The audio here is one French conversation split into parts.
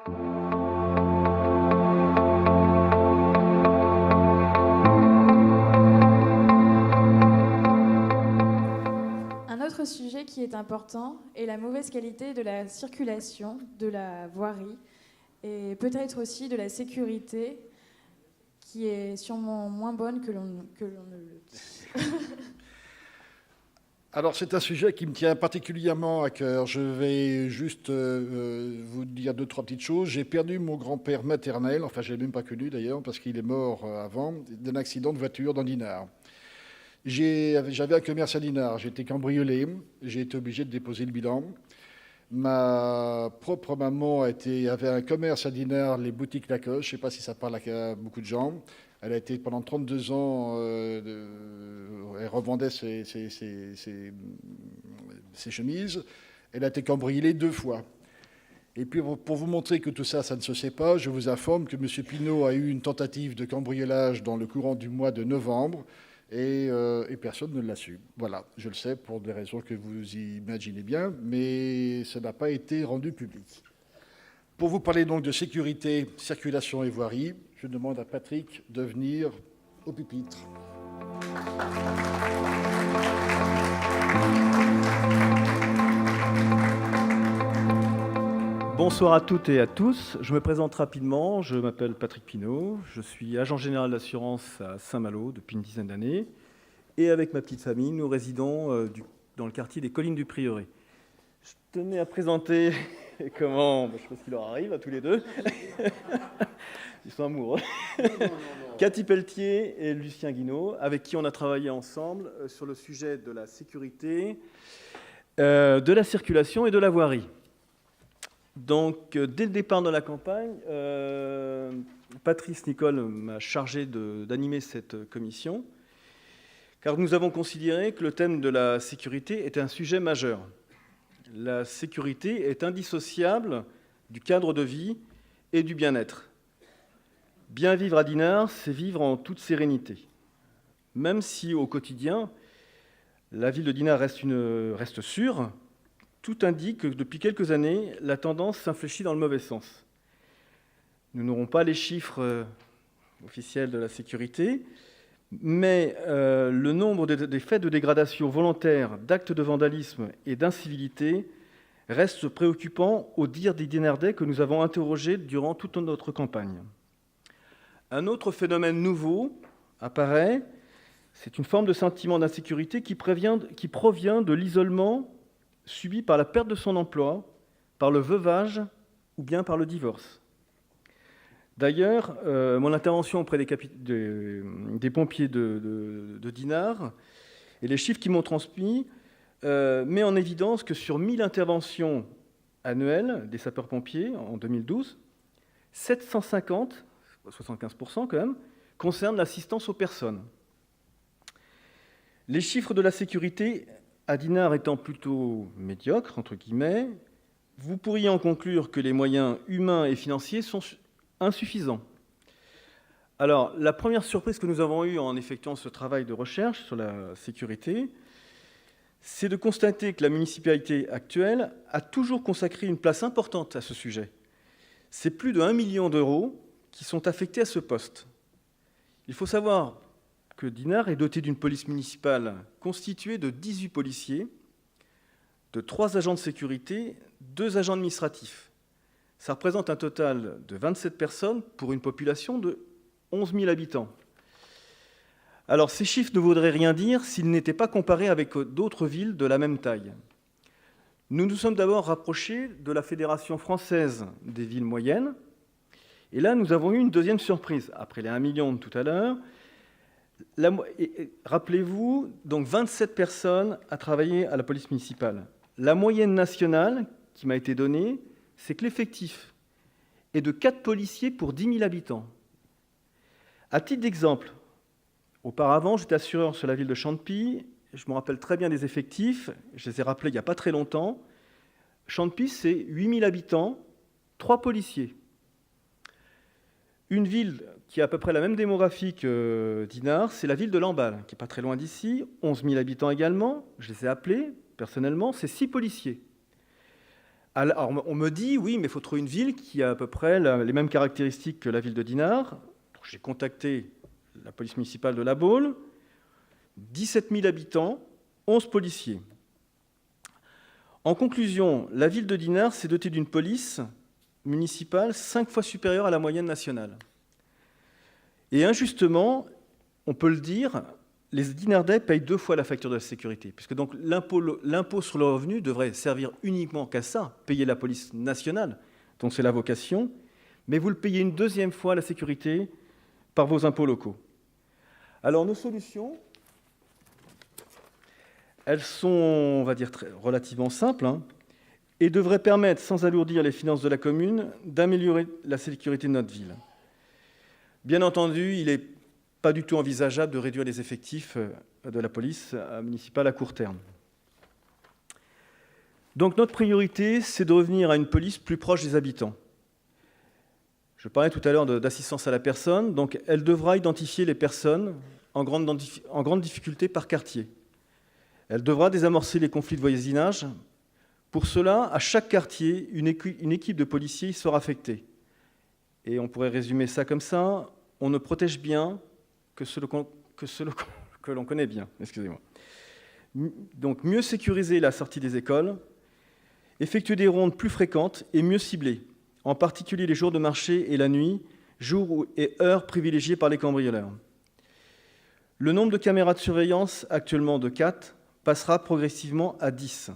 Un autre sujet qui est important est la mauvaise qualité de la circulation, de la voirie et peut-être aussi de la sécurité qui est sûrement moins bonne que l'on ne le dit. Alors, c'est un sujet qui me tient particulièrement à cœur. Je vais juste vous dire deux, trois petites choses. J'ai perdu mon grand-père maternel, enfin, je ne l'ai même pas connu d'ailleurs, parce qu'il est mort avant, d'un accident de voiture dans Dinard. J'avais un commerce à Dinard, j'ai été cambriolé, j'ai été obligé de déposer le bilan. Ma propre maman avait un commerce à Dinard, les boutiques Lacoste, je ne sais pas si ça parle à beaucoup de gens. Elle a été pendant 32 ans, elle revendait ses chemises. Elle a été cambriolée 2 fois. Et puis pour vous montrer que tout ça, ça ne se sait pas, je vous informe que M. Pinault a eu une tentative de cambriolage dans le courant du mois de novembre et personne ne l'a su. Voilà, je le sais pour des raisons que vous imaginez bien, mais ça n'a pas été rendu public. Pour vous parler donc de sécurité, circulation et voirie, je demande à Patrick de venir au pupitre. Bonsoir à toutes et à tous. Je me présente rapidement. Je m'appelle Patrick Pinault. Je suis agent général d'assurance à Saint-Malo depuis une dizaine d'années. Et avec ma petite famille, nous résidons dans le quartier des Collines du Prieuré. Je tenais à présenter comment, je pense qu'il leur arrive à tous les deux. Ils sont amoureux. Non. Cathy Pelletier et Lucien Guinaud, avec qui on a travaillé ensemble sur le sujet de la sécurité, de la circulation et de la voirie. Donc, dès le départ de la campagne, Patrice Nicole m'a chargé d'animer cette commission, car nous avons considéré que le thème de la sécurité était un sujet majeur. La sécurité est indissociable du cadre de vie et du bien-être. Bien vivre à Dinard, c'est vivre en toute sérénité. Même si, au quotidien, la ville de Dinard reste sûre, tout indique que depuis quelques années, la tendance s'infléchit dans le mauvais sens. Nous n'aurons pas les chiffres officiels de la sécurité, mais le nombre des faits de dégradation volontaire, d'actes de vandalisme et d'incivilité reste préoccupant au dire des Dinardais que nous avons interrogés durant toute notre campagne. Un autre phénomène nouveau apparaît, c'est une forme de sentiment d'insécurité qui provient de l'isolement subi par la perte de son emploi, par le veuvage ou bien par le divorce. D'ailleurs, mon intervention auprès des pompiers de Dinard et les chiffres qu'ils m'ont transmis met en évidence que sur 1000 interventions annuelles des sapeurs-pompiers en 2012, 750, 75% quand même, concernent l'assistance aux personnes. Les chiffres de la sécurité à Dinard étant plutôt médiocres, entre guillemets, vous pourriez en conclure que les moyens humains et financiers sont insuffisants. Alors, la première surprise que nous avons eue en effectuant ce travail de recherche sur la sécurité, c'est de constater que la municipalité actuelle a toujours consacré une place importante à ce sujet. C'est plus de 1 million d'euros qui sont affectés à ce poste. Il faut savoir que Dinard est doté d'une police municipale constituée de 18 policiers, de 3 agents de sécurité, 2 agents administratifs. Ça représente un total de 27 personnes pour une population de 11 000 habitants. Alors, ces chiffres ne voudraient rien dire s'ils n'étaient pas comparés avec d'autres villes de la même taille. Nous nous sommes d'abord rapprochés de la Fédération française des villes moyennes. Et là, nous avons eu une deuxième surprise. Après les 1 million de tout à l'heure, rappelez-vous, donc 27 personnes à travailler à la police municipale. La moyenne nationale qui m'a été donnée, c'est que l'effectif est de 4 policiers pour 10 000 habitants. À titre d'exemple, auparavant, j'étais assureur sur la ville de Chantepie. Je me rappelle très bien des effectifs. Je les ai rappelés il n'y a pas très longtemps. Chantepie, c'est 8 000 habitants, 3 policiers. Une ville qui a à peu près la même démographie que Dinard, c'est la ville de Lamballe, qui n'est pas très loin d'ici, 11 000 habitants également. Je les ai appelés personnellement, c'est 6 policiers. Alors, on me dit, oui, mais il faut trouver une ville qui a à peu près les mêmes caractéristiques que la ville de Dinard. J'ai contacté la police municipale de La Baule, 17 000 habitants, 11 policiers. En conclusion, la ville de Dinard s'est dotée d'une police municipale 5 fois supérieure à la moyenne nationale. Et injustement, on peut le dire, les Dinardais payent 2 fois la facture de la sécurité, puisque donc l'impôt sur le revenu devrait servir uniquement qu'à ça, payer la police nationale, dont c'est la vocation, mais vous le payez une 2e fois, la sécurité, par vos impôts locaux. Alors nos solutions, elles sont, on va dire, relativement simples, et devraient permettre, sans alourdir les finances de la commune, d'améliorer la sécurité de notre ville. Bien entendu, il n'est pas du tout envisageable de réduire les effectifs de la police municipale à court terme. Donc notre priorité, c'est de revenir à une police plus proche des habitants. Je parlais tout à l'heure d'assistance à la personne, donc elle devra identifier les personnes en grande difficulté par quartier. Elle devra désamorcer les conflits de voisinage. Pour cela, à chaque quartier, une équipe de policiers y sera affectée. Et on pourrait résumer ça comme ça, on ne protège bien que ceux que l'on connaît bien. Excusez-moi. Donc mieux sécuriser la sortie des écoles, effectuer des rondes plus fréquentes et mieux ciblées, en particulier les jours de marché et la nuit, jours et heures privilégiés par les cambrioleurs. Le nombre de caméras de surveillance, actuellement de 4, passera progressivement à 10.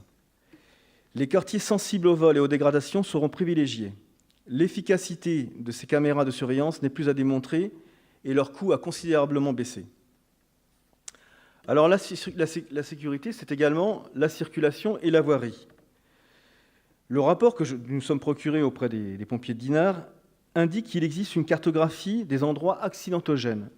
Les quartiers sensibles au vol et aux dégradations seront privilégiés. L'efficacité de ces caméras de surveillance n'est plus à démontrer et leur coût a considérablement baissé. Alors la sécurité, c'est également la circulation et la voirie. Le rapport que nous sommes procurés auprès des pompiers de Dinard indique qu'il existe une cartographie des endroits accidentogènes.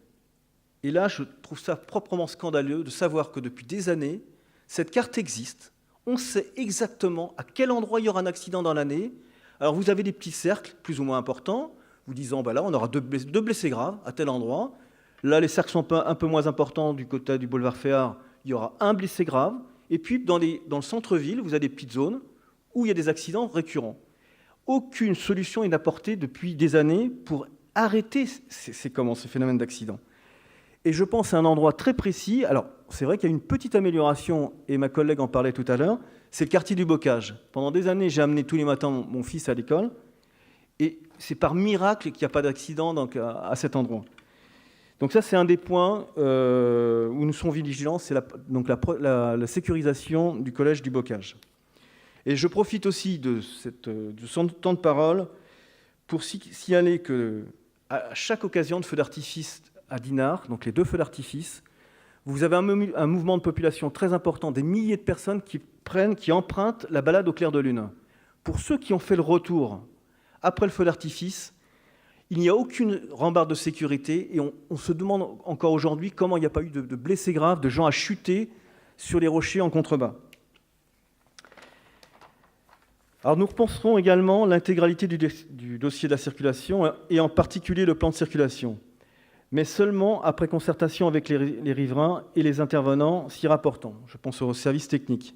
Et là, je trouve ça proprement scandaleux de savoir que depuis des années, cette carte existe. On sait exactement à quel endroit il y aura un accident dans l'année. Alors vous avez des petits cercles plus ou moins importants, vous disant là on aura deux blessés graves à tel endroit. Là les cercles sont un peu moins importants du côté du boulevard Féard, il y aura un blessé grave. Et puis dans le centre-ville, vous avez des petites zones où il y a des accidents récurrents. Aucune solution n'est apportée depuis des années pour arrêter ces phénomènes d'accidents. Et je pense à un endroit très précis. Alors, c'est vrai qu'il y a une petite amélioration, et ma collègue en parlait tout à l'heure, c'est le quartier du Bocage. Pendant des années, j'ai amené tous les matins mon fils à l'école, et c'est par miracle qu'il n'y a pas d'accident à cet endroit. Donc ça, c'est un des points où nous sommes vigilants, c'est la sécurisation du collège du Bocage. Et je profite aussi de son temps de parole pour signaler qu'à chaque occasion de feu d'artifice à Dinard, donc les 2 feux d'artifice, vous avez un mouvement de population très important, des milliers de personnes qui empruntent la balade au clair de lune. Pour ceux qui ont fait le retour après le feu d'artifice, il n'y a aucune rambarde de sécurité et on se demande encore aujourd'hui comment il n'y a pas eu de blessés graves, de gens à chuter sur les rochers en contrebas. Alors nous repenserons également l'intégralité du dossier de la circulation et en particulier le plan de circulation, mais seulement après concertation avec les riverains et les intervenants s'y rapportant. Je pense aux services techniques.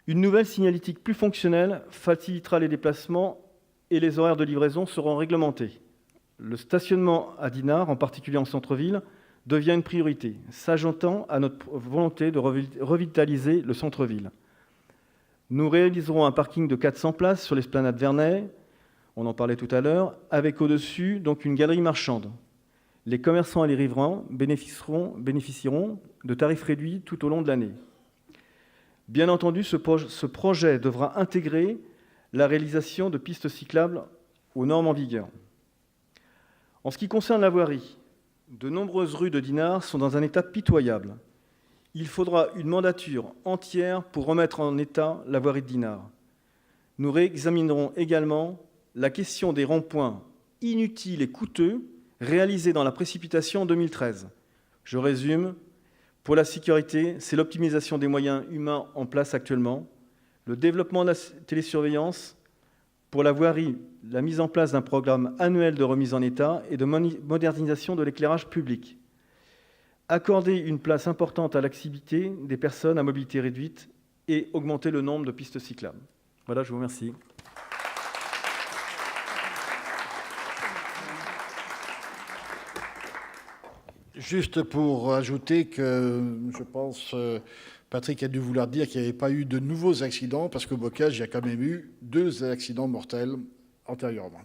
Une nouvelle signalétique plus fonctionnelle facilitera les déplacements et les horaires de livraison seront réglementés. Le stationnement à Dinard, en particulier en centre-ville, devient une priorité, s'ajoutant à notre volonté de revitaliser le centre-ville. Nous réaliserons un parking de 400 places sur l'esplanade Vernet, on en parlait tout à l'heure, avec au-dessus donc une galerie marchande. Les commerçants et les riverains bénéficieront de tarifs réduits tout au long de l'année. Bien entendu, ce projet devra intégrer la réalisation de pistes cyclables aux normes en vigueur. En ce qui concerne la voirie, de nombreuses rues de Dinard sont dans un état pitoyable. Il faudra une mandature entière pour remettre en état la voirie de Dinard. Nous réexaminerons également la question des ronds-points inutiles et coûteux réalisés dans la précipitation en 2013. Je résume. Pour la sécurité, c'est l'optimisation des moyens humains en place actuellement, le développement de la télésurveillance, pour la voirie, la mise en place d'un programme annuel de remise en état et de modernisation de l'éclairage public. Accorder une place importante à l'accessibilité des personnes à mobilité réduite et augmenter le nombre de pistes cyclables. Voilà, je vous remercie. Juste pour ajouter que je pense, Patrick a dû vouloir dire qu'il n'y avait pas eu de nouveaux accidents, parce qu'au Bocage, il y a quand même eu 2 accidents mortels antérieurement.